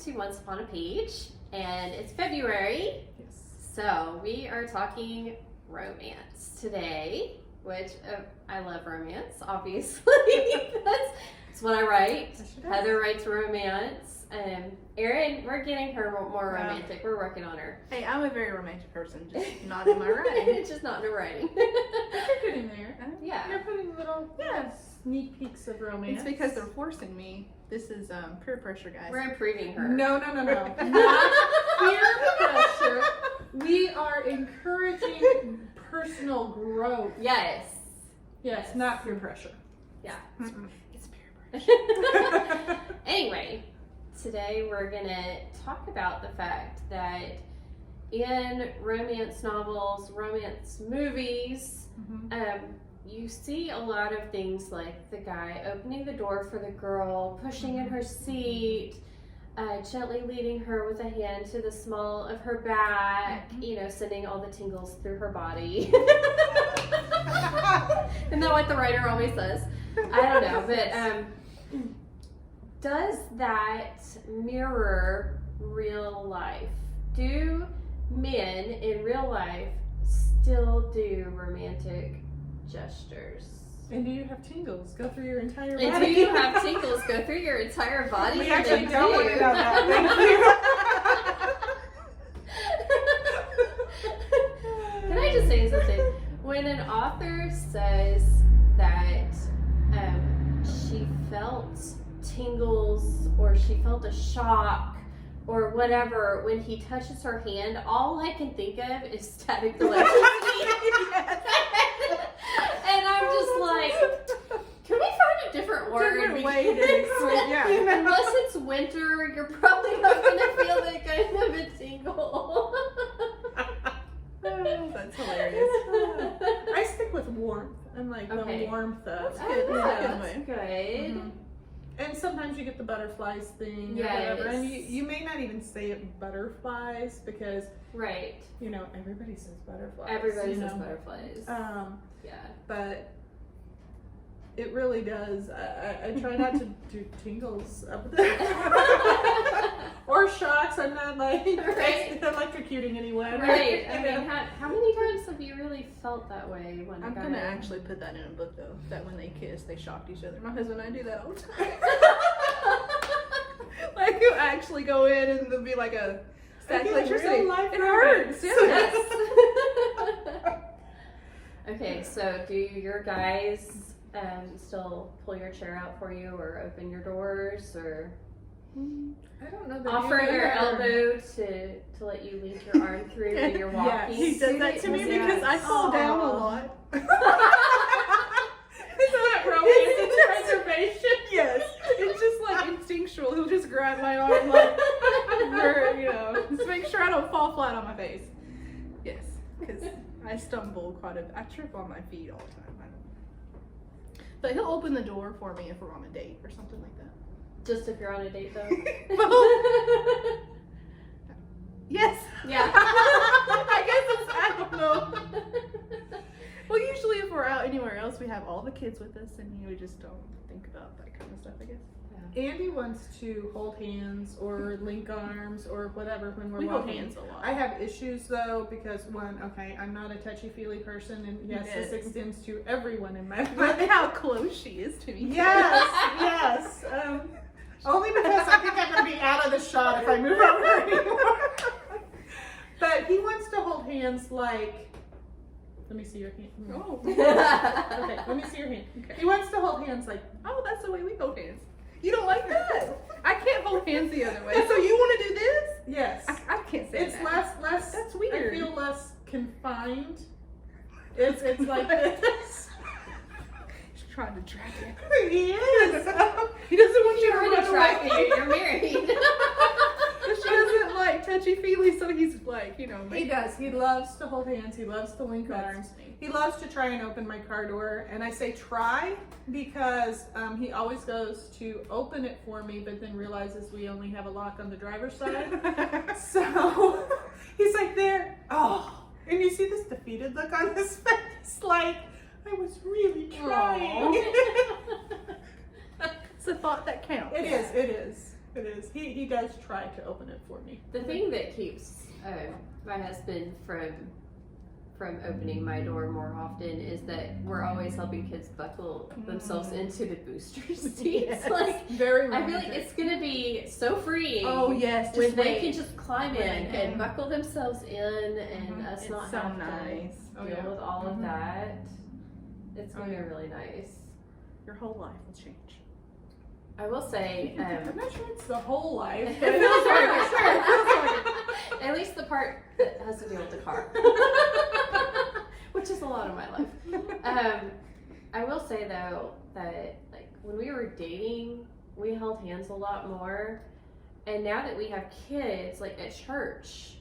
to Once Upon a Page, and it's February, so we are talking romance today, which I love romance, obviously. That's what I write. Heather writes romance. Erin, we're getting her more romantic. We're working on her. Hey, I'm a very romantic person, just not in my writing. Just not in her writing. You're getting there. Yeah. You're putting little sneak peeks of romance. It's because they're forcing me. This is peer pressure, guys. We're improving her. No. Not peer pressure. We are encouraging personal growth. Yes. Yes, not peer pressure. Yeah. It's peer pressure. Anyway, today we're gonna talk about the fact that in romance novels, romance movies, you see a lot of things like the guy opening the door for the girl, pushing in her seat, gently leading her with a hand to the small of her back, sending all the tingles through her body. Isn't that what the writer always says? I don't know, but does that mirror real life? Do men in real life still do romantic gestures? And do you have tingles go through your entire body? And do you have tingles go through your entire body? We actually don't want to know that. Thank you. Can I just say something? When an author says that she felt tingles or she felt a shock or whatever when he touches her hand, all I can think of is static electricity. And I'm just like, can we find a different word? Different way to explain, yeah. Unless it's winter, you're probably not going to feel that kind of a tingle. That's hilarious. I stick with warmth and like Okay. the warmth of That's good. That's good. Mhm. And sometimes you get the butterflies thing or Yes. whatever. And you may not even say it butterflies because, Right. everybody says butterflies. Everybody says butterflies. Yeah. But it really does. I try not to do tingles up there. Or shocks. I'm not like Right. electrocuting anyone. Right. I mean, how many times have you really felt that way when I'm a guy... gonna actually put that in a book though. That when they kiss, they shocked each other. My husband and I do that all the time. Like you actually go in and there'll be like a static electricity. Real life It hurts. romance. Yes. Okay, so do your guys still pull your chair out for you or open your doors or I don't know that offer you your ever- elbow to let you lean your arm through when you're walking? He does that to me because I fall down a lot. Is that romantic preservation? Yes, it's just like instinctual. He'll just grab my arm like, just make sure I don't fall flat on my face. Yes, because I stumble quite a bit. I trip on my feet all the time. But he'll open the door for me if we're on a date or something like that. Just if you're on a date, though. Yes. Yeah. I guess it's, I don't know. Well, usually if we're out anywhere else, we have all the kids with us, and we just don't think about that kind of stuff, I guess. Andy wants to hold hands or link arms or whatever when we're We hold walking. hands a lot. I have issues though because I'm not a touchy-feely person, and yes, Yes. this extends to everyone in my Look life. at how close she is to me. Yes. Only because I think I'm going to be out of the shot if I move over anymore. But he wants to hold hands like. Let me see your hand. Oh. Okay, let me see your hand. Okay. He wants to hold hands like. Oh, that's the way we hold hands. You don't like that? I can't hold hands the other way. So you want to do this? Yes. I can't say It's that. less. That's weird. I feel less confined. It's like this. She's trying to drag you. He is. He doesn't want you to You're run attracted. away. You're married. But she doesn't like touchy-feely, so he's like, He does. He loves to hold hands. He loves to link arms. He loves to try and open my car door. And I say try because he always goes to open it for me, but then realizes we only have a lock on the driver's side. So he's like there. Oh. And you see this defeated look on his face. Like, I was really trying. It's a thought that counts. It is. It is. He does try to open it for me. The thing that keeps my husband from opening my door more often is that we're always helping kids buckle themselves into the booster seats. Yes. Like, Very I feel romantic. like it's gonna be so freeing. Oh yes, just when they wait. can just climb in When they and can. buckle themselves in, and us It's not so have nice. to Oh, deal yeah. with all of Mhm. that. It's Oh, gonna yeah. be really nice. Your whole life will change. I will say, I'm not sure it's the whole life, It but it feels feels like like it. Sure, it feels like at least the part that has to deal with the car, which is a lot of my life. it. I will say though that like when we were dating, we held hands a lot more, and now that we have kids, like at church,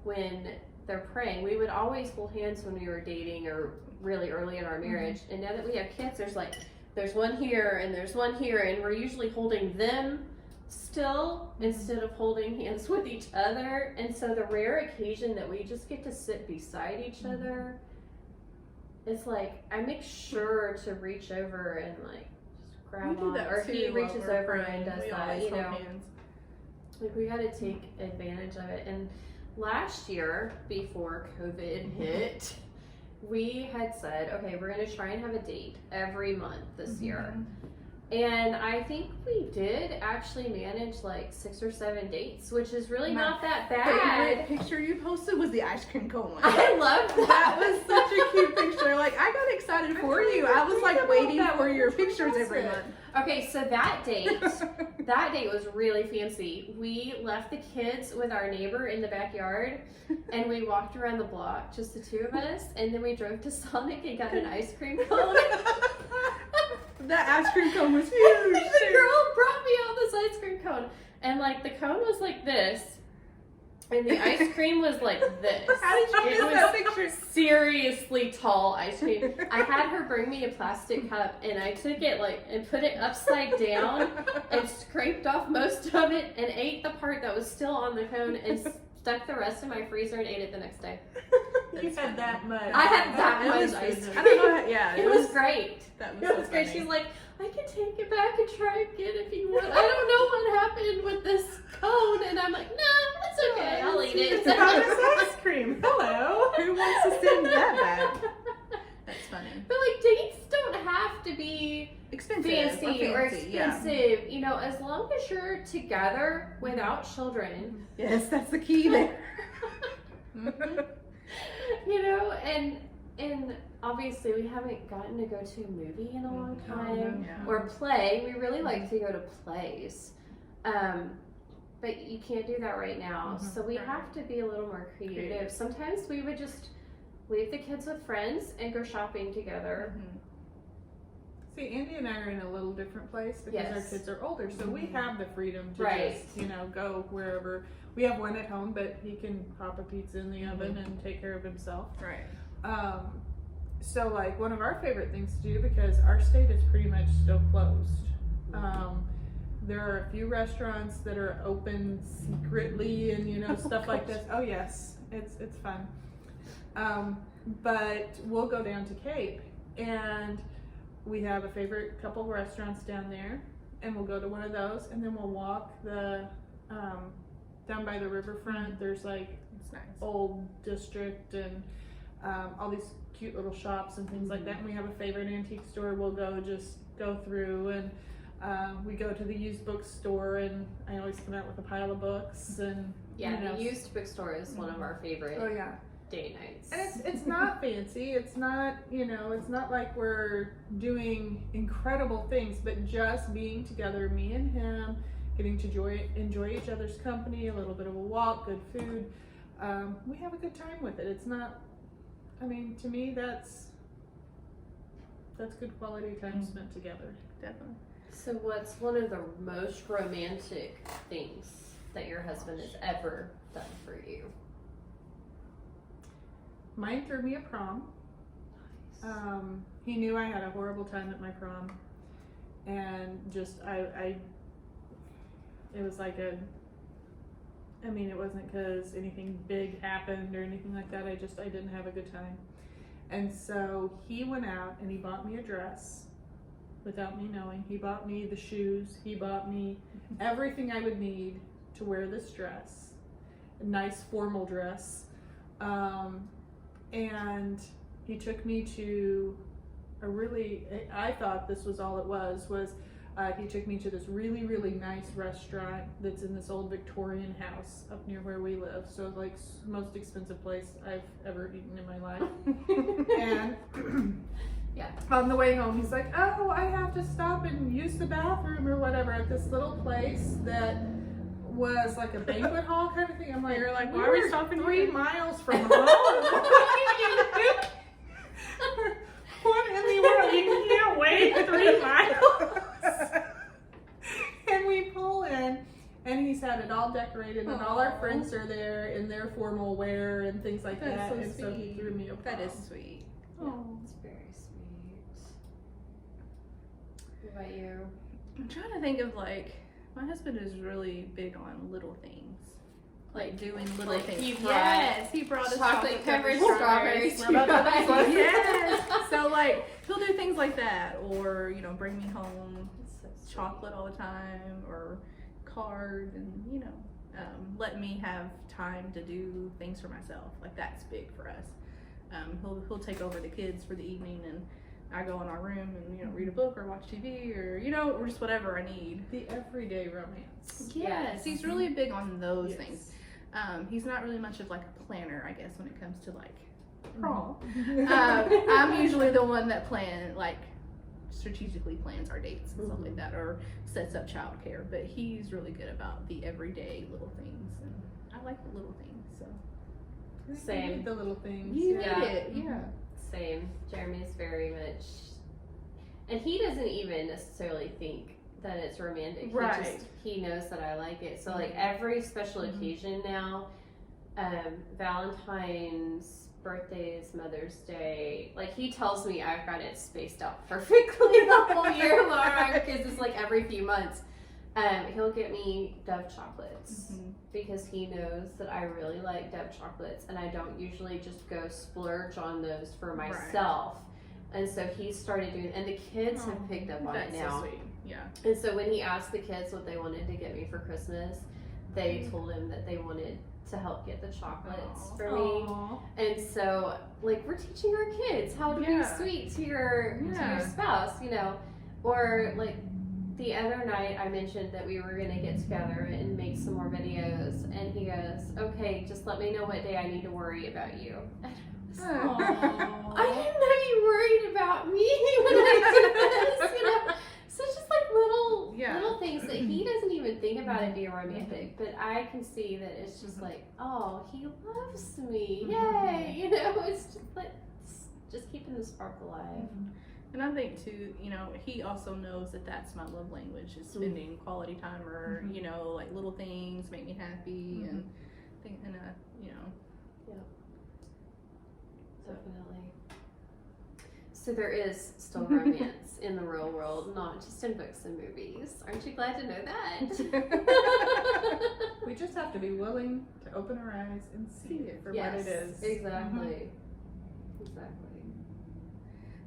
when they're praying, we would always hold hands when we were dating or really early in our marriage. And now that we have kids, there's one here and there's one here, and we're usually holding them still instead of holding hands with each other. And so the rare occasion that we just get to sit beside each other, it's like I make sure to reach over and like just grab We do on, that or too he while reaches we're over praying. and does We that, always you hold know. hands. Like we got to take advantage of it. And last year, before COVID hit, we had said, okay, we're going to try and have a date every month this year. And I think we did actually manage like 6 or 7 dates, which is really My not that Favorite bad. picture you posted was the ice cream cone one. I love That that. was such a cute picture. Like I got excited for you. I was like waiting for your pictures every month. Okay, so that date was really fancy. We left the kids with our neighbor in the backyard, and we walked around the block, just the two of us, and then we drove to Sonic and got an ice cream cone. That ice cream cone was huge. The girl brought me out this ice cream cone, and like the cone was like this, and the ice cream was like this. How did you It get was that picture? seriously tall ice cream. I had her bring me a plastic cup, and I took it like and put it upside down and scraped off most of it and ate the part that was still on the cone and stuck the rest in my freezer and ate it the next day. You had that much. I had that It much was- ice cream. I don't know. Yeah, It was great. That was It so was great. funny. She's like, I can take it back and try again if you want. I don't know what happened with this cone, and I'm like, nah, it's okay. I'll eat it. It's about this ice cream. Hello. Who wants to send that back? That's funny. But like dates don't have to be Expensive. fancy or yeah. expensive, you know, as long as you're together without children, Yes, that's the key there. Mhm. you know, and obviously we haven't gotten to go to a movie in a long time Yeah. or play. We really like to go to plays. But you can't do that right now. Mhm. So we Right. have to be a little more creative. Sometimes we would just leave the kids with friends and go shopping together. See, Andy and I are in a little different place because Yes. our kids are older, so we have the freedom to Right. just, go wherever. We have one at home, but he can pop a pizza in the oven and take care of himself. Right. So like one of our favorite things to do, because our state is pretty much still closed. There are a few restaurants that are open secretly and stuff like this. Oh yes, it's fun. But we'll go down to Cape, and we have a favorite couple of restaurants down there, and we'll go to one of those, and then we'll walk the down by the riverfront. There's like It's nice. old district and all these cute little shops and things like that. And we have a favorite antique store we'll go through, and we go to the used bookstore, and I always come out with a pile of books and Yeah, the used bookstore is one of our favorite oh yeah. day nights. And it's not fancy. It's not it's not like we're doing incredible things, but just being together, me and him, getting to enjoy each other's company, a little bit of a walk, good food. We have a good time with it. It's not. I mean, to me, that's good quality time spent together. Definitely. So what's one of the most romantic things that your husband has ever done for you? Mine threw me a prom. He knew I had a horrible time at my prom, and just it was like it wasn't because anything big happened or anything like that. I didn't have a good time. And so he went out and he bought me a dress, without me knowing. He bought me the shoes. He bought me everything I would need to wear this dress, a nice formal dress. And he took me to I thought this was all it was he took me to this really, really nice restaurant that's in this old Victorian house up near where we live. So like most expensive place I've ever eaten in my life. And Yeah. on the way home, he's like, oh, I have to stop and use the bathroom or whatever at this little place that was like a banquet hall kind of thing. I'm like, You're like, we why are we were stopping 3 here?" miles from home. What in the world? You can't wait 3 miles. And we pull in, and he's had it all decorated, and all our friends are there in their formal wear and things like That's that. so and so he sweet. threw me a That is prom. sweet. Oh, it's very sweet. What about you? I'm trying to think of like, my husband is really big on little things. Like doing little like things. he brought Yes, he brought us chocolate covered strawberries. strawberries. We're about to have some. to Yes. So like, he'll do things like that, or you know, bring me home That's so chocolate all the time, or card, and let me have time to do things for myself. Like that's big for us. He'll take over the kids for the evening, and I go in our room and read a book or watch TV or just whatever I need. The everyday romance. Yes, he's really big on those Yes. things. He's not really much of like a planner, I guess, when it comes to like prom. Mm-hmm. I'm usually the one that strategically plans our dates and stuff Mm-hmm. like that, or sets up childcare. But he's really good about the everyday little things, and I like the little things. So Same. You need the little things. you Yeah. need it, yeah. Same. Jeremy's very much, and he doesn't even necessarily think that it's romantic. Right. He knows that I like it. So like every special occasion now, Valentine's, birthdays, Mother's Day, like he tells me I've got it spaced out perfectly the whole year long because it's like every few months. He'll get me Dove chocolates because he knows that I really like Dove chocolates, and I don't usually just go splurge on those for Right. myself. And so he started doing, and the kids have picked up on it That's now. so sweet. Yeah. And so when he asked the kids what they wanted to get me for Christmas, they told him that they wanted to help get the chocolates Aw. for me. Aw. And so, like, we're teaching our kids how to Yeah. be sweet to your Yeah. spouse, or like the other night I mentioned that we were gonna get together and make some more videos, and he goes, "Okay, just let me know what day I need to worry about you." And I was like, Aw. I didn't know you worried about me when I did this, So it's just like little things that he doesn't even think about it being romantic, but I can see that it's just like, oh, he loves me, yay! It's just like just keeping the spark alive. And I think too, he also knows that that's my love language is spending quality time, or like little things make me happy, and Definitely. So there is still romance in the real world, not just in books and movies. Aren't you glad to know that? We just have to be willing to open our eyes and see it for Yes, what it is. exactly. Exactly.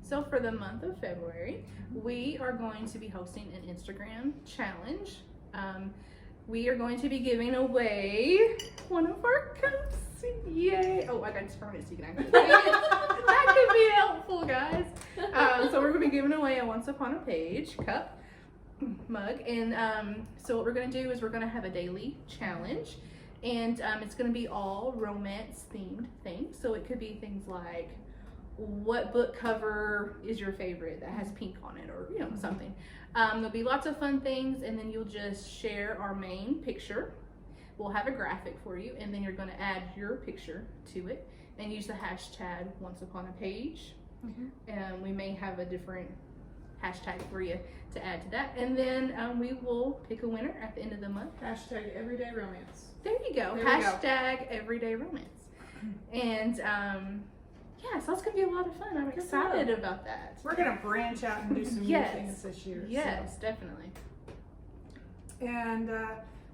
So for the month of February, we are going to be hosting an Instagram challenge. We are going to be giving away one of our cups. Yay! Oh, I got to turn it so you can actually see it. That could be helpful, guys. So we're going to be giving away a Once Upon a Page cup mug. And so what we're going to do is we're going to have a daily challenge. And it's going to be all romance themed things. So it could be things like, what book cover is your favorite that has pink on it, or something. There'll be lots of fun things, and then you'll just share our main picture. We'll have a graphic for you, and then you're going to add your picture to it and use the hashtag Once Upon a Page. And we may have a different hashtag for you to add to that, and then we will pick a winner at the end of the month. Hashtag everyday romance. There you go. There we go. Hashtag everyday romance. And so it's gonna be a lot of fun. I'm excited about that. We're gonna branch out and do some new Yes. things this year. Yes, definitely. And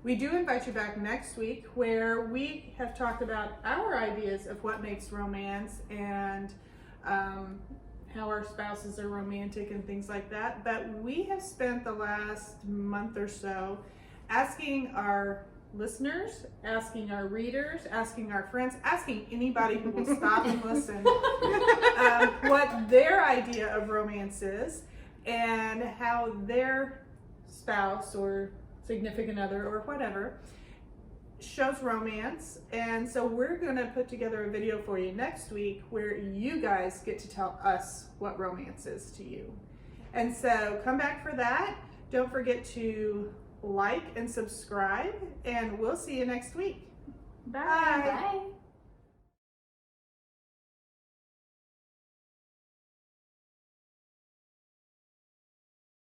we do invite you back next week, where we have talked about our ideas of what makes romance, and how our spouses are romantic and things like that. But we have spent the last month or so asking our listeners, asking our readers, asking our friends, asking anybody who will stop and listen what their idea of romance is and how their spouse or significant other or whatever shows romance. And so we're going to put together a video for you next week where you guys get to tell us what romance is to you. And so come back for that. Don't forget to like and subscribe, and we'll see you next week. Bye. Bye.